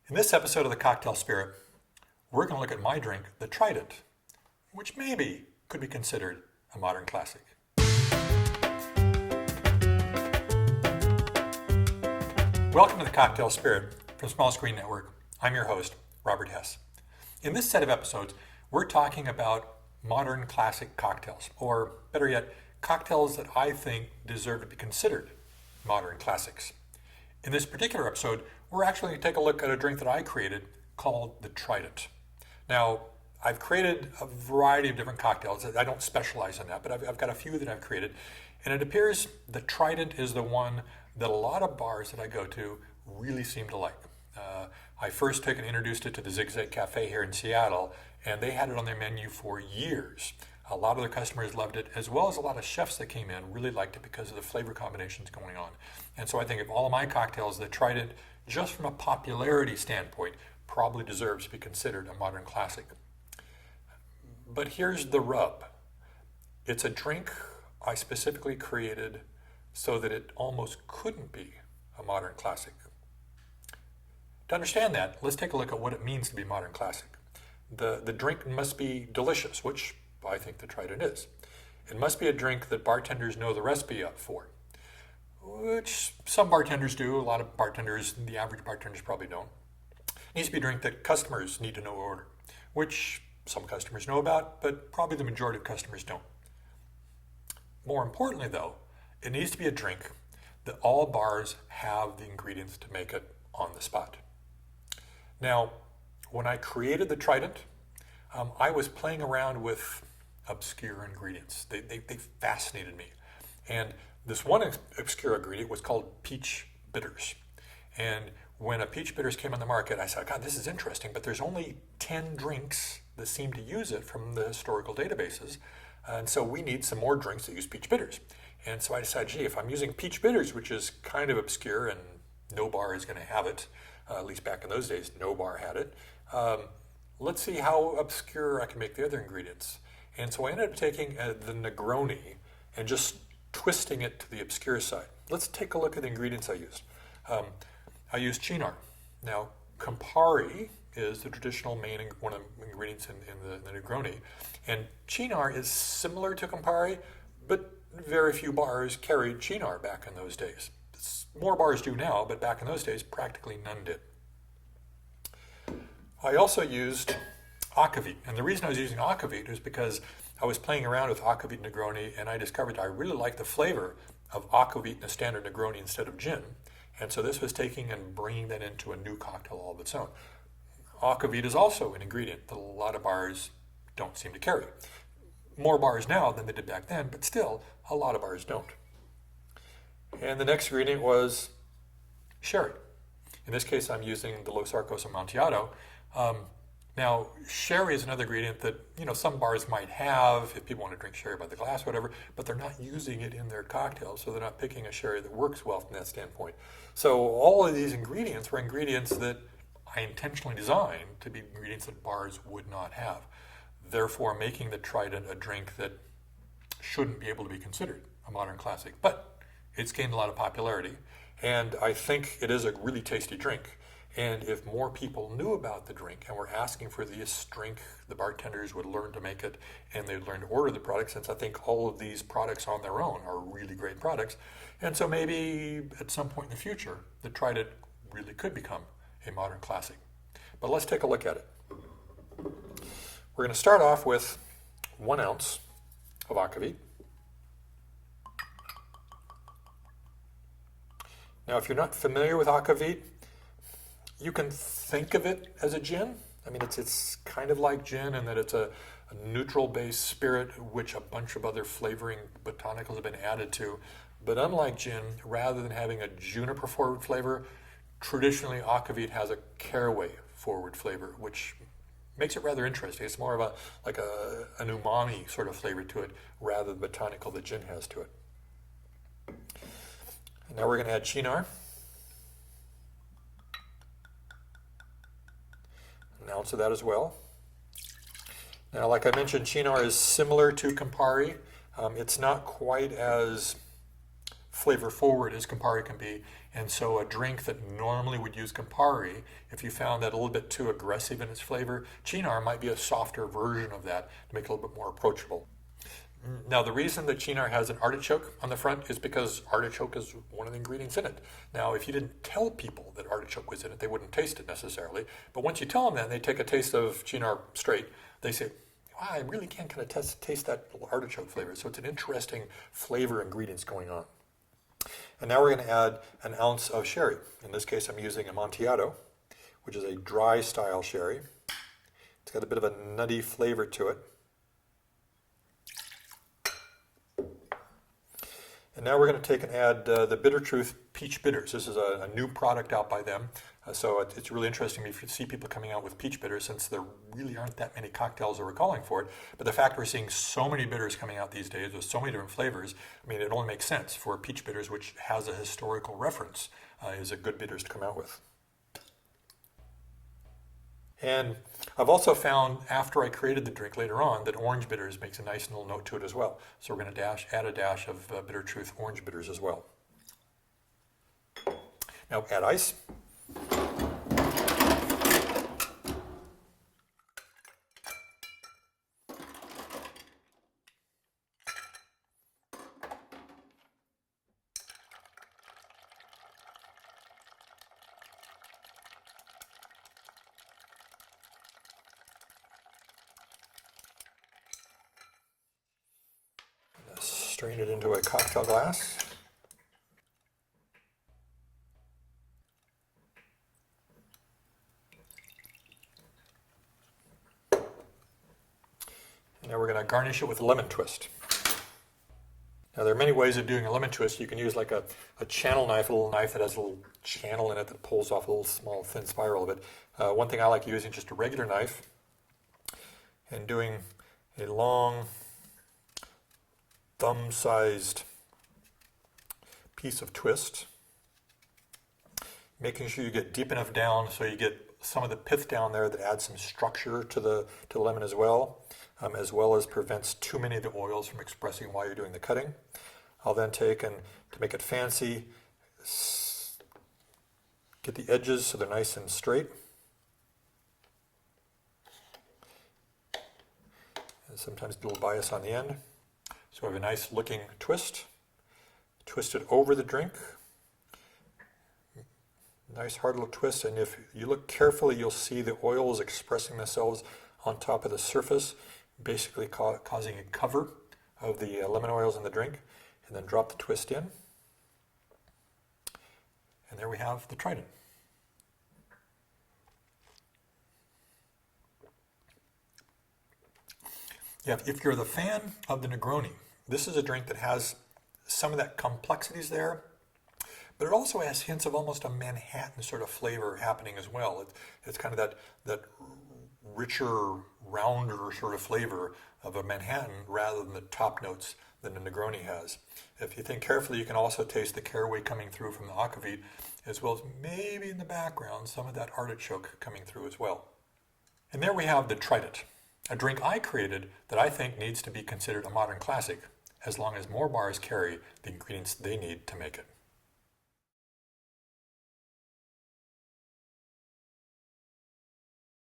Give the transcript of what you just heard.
In this episode of The Cocktail Spirit, we're going to look at my drink, the Trident, which maybe could be considered a modern classic. Welcome to The Cocktail Spirit from Small Screen Network. I'm your host, Robert Hess. In this set of episodes, we're talking about modern classic cocktails, or better yet, cocktails that I think deserve to be considered modern classics. In this particular episode, we're actually going to take a look at a drink that I created called the Trident. Now, I've created a variety of different cocktails. I don't specialize in that, but I've got a few that I've created. And it appears the Trident is the one that a lot of bars that I go to really seem to like. I first took and introduced it to the Zigzag Cafe here in Seattle, and they had it on their menu for years. A lot of their customers loved it, as well as a lot of chefs that came in really liked it because of the flavor combinations going on. And so I think of all of my cocktails, the Trident, just from a popularity standpoint, probably deserves to be considered a modern classic. But here's the rub. It's a drink I specifically created so that it almost couldn't be a modern classic. To understand that, let's take a look at what it means to be a modern classic. The drink must be delicious, which I think the Trident is. It must be a drink that bartenders know the recipe up for, which some bartenders do. A lot of bartenders, the average bartenders probably don't. It needs to be a drink that customers need to know order, which some customers know about, but probably the majority of customers don't. More importantly, though, it needs to be a drink that all bars have the ingredients to make it on the spot. Now, when I created the Trident, I was playing around with obscure ingredients. They fascinated me. And this one obscure ingredient was called peach bitters. And when a peach bitters came on the market, I said, God, this is interesting, but there's only 10 drinks that seem to use it from the historical databases. And so we need some more drinks that use peach bitters. And so I decided, gee, if I'm using peach bitters, which is kind of obscure and no bar is going to have it, at least back in those days, no bar had it, let's see how obscure I can make the other ingredients. And so I ended up taking the Negroni and just twisting it to the obscure side. Let's take a look at the ingredients I used. I used Cynar. Now, Campari is the traditional one of the ingredients in the Negroni. And Cynar is similar to Campari, but very few bars carried Cynar back in those days. More bars do now, but back in those days, practically none did. I also used Aquavit, and the reason I was using Aquavit is because I was playing around with Aquavit Negroni, and I discovered I really liked the flavor of Aquavit in a standard Negroni instead of gin, and so this was taking and bringing that into a new cocktail all of its own. Aquavit is also an ingredient that a lot of bars don't seem to carry. More bars now than they did back then, but still, a lot of bars don't. And the next ingredient was sherry. In this case, I'm using the Los Arcos Amontillado. Now, sherry is another ingredient that some bars might have if people want to drink sherry by the glass, whatever, but they're not using it in their cocktails, so they're not picking a sherry that works well from that standpoint. So all of these ingredients were ingredients that I intentionally designed to be ingredients that bars would not have, therefore making the Trident a drink that shouldn't be able to be considered a modern classic. But it's gained a lot of popularity, and I think it is a really tasty drink. And if more people knew about the drink and were asking for this drink, the bartenders would learn to make it, and they'd learn to order the product, since I think all of these products on their own are really great products. And so maybe at some point in the future, the Trident really could become a modern classic. But let's take a look at it. We're going to start off with 1 ounce of Aquavit. Now, if you're not familiar with Aquavit, you can think of it as a gin. I mean, it's kind of like gin in that it's a neutral-based spirit, which a bunch of other flavoring botanicals have been added to. But unlike gin, rather than having a juniper-forward flavor, traditionally Aquavit has a caraway-forward flavor, which makes it rather interesting. It's more of an umami sort of flavor to it, rather than the botanical that gin has to it. And now we're going to add Cynar. An ounce of that as well. Now, like I mentioned, Cynar is similar to Campari. It's not quite as flavor forward as Campari can be. And so a drink that normally would use Campari, if you found that a little bit too aggressive in its flavor, Cynar might be a softer version of that to make it a little bit more approachable. Now, the reason that Cynar has an artichoke on the front is because artichoke is one of the ingredients in it. Now, if you didn't tell people that artichoke was in it, they wouldn't taste it necessarily. But once you tell them that, and they take a taste of Cynar straight, they say, wow, I really can kind of taste that little artichoke flavor. So it's an interesting flavor ingredients going on. And now we're going to add an ounce of sherry. In this case, I'm using Amontillado, which is a dry style sherry. It's got a bit of a nutty flavor to it. And now we're going to take and add the Bitter Truth Peach Bitters. This is a new product out by them. So it's really interesting if you see people coming out with peach bitters, since there really aren't that many cocktails that are calling for it. But the fact we're seeing so many bitters coming out these days with so many different flavors, I mean, it only makes sense for peach bitters, which has a historical reference, is a good bitters to come out with. And I've also found, after I created the drink later on, that orange bitters makes a nice little note to it as well. So we're going to add a dash of Bitter Truth orange bitters as well. Now add ice. Strain it into a cocktail glass. And now we're going to garnish it with a lemon twist. Now there are many ways of doing a lemon twist. You can use like a channel knife, a little knife that has a little channel in it that pulls off a little small thin spiral of it. One thing I like using is just a regular knife and doing a long thumb-sized piece of twist, making sure you get deep enough down so you get some of the pith down there that adds some structure to the lemon as well as prevents too many of the oils from expressing while you're doing the cutting. I'll then take, and to make it fancy, get the edges so they're nice and straight. And sometimes a little bias on the end. So we have a nice looking twist. Twist it over the drink. Nice hard little twist, and if you look carefully, you'll see the oils expressing themselves on top of the surface, basically causing a cover of the lemon oils in the drink. And then drop the twist in. And there we have the Trident. Yeah, if you're the fan of the Negroni, this is a drink that has some of that complexities there, but it also has hints of almost a Manhattan sort of flavor happening as well. It's kind of that richer, rounder sort of flavor of a Manhattan rather than the top notes that the Negroni has. If you think carefully, you can also taste the caraway coming through from the Aquavit, as well as maybe in the background some of that artichoke coming through as well. And there we have the Trident, a drink I created that I think needs to be considered a modern classic, as long as more bars carry the ingredients they need to make it.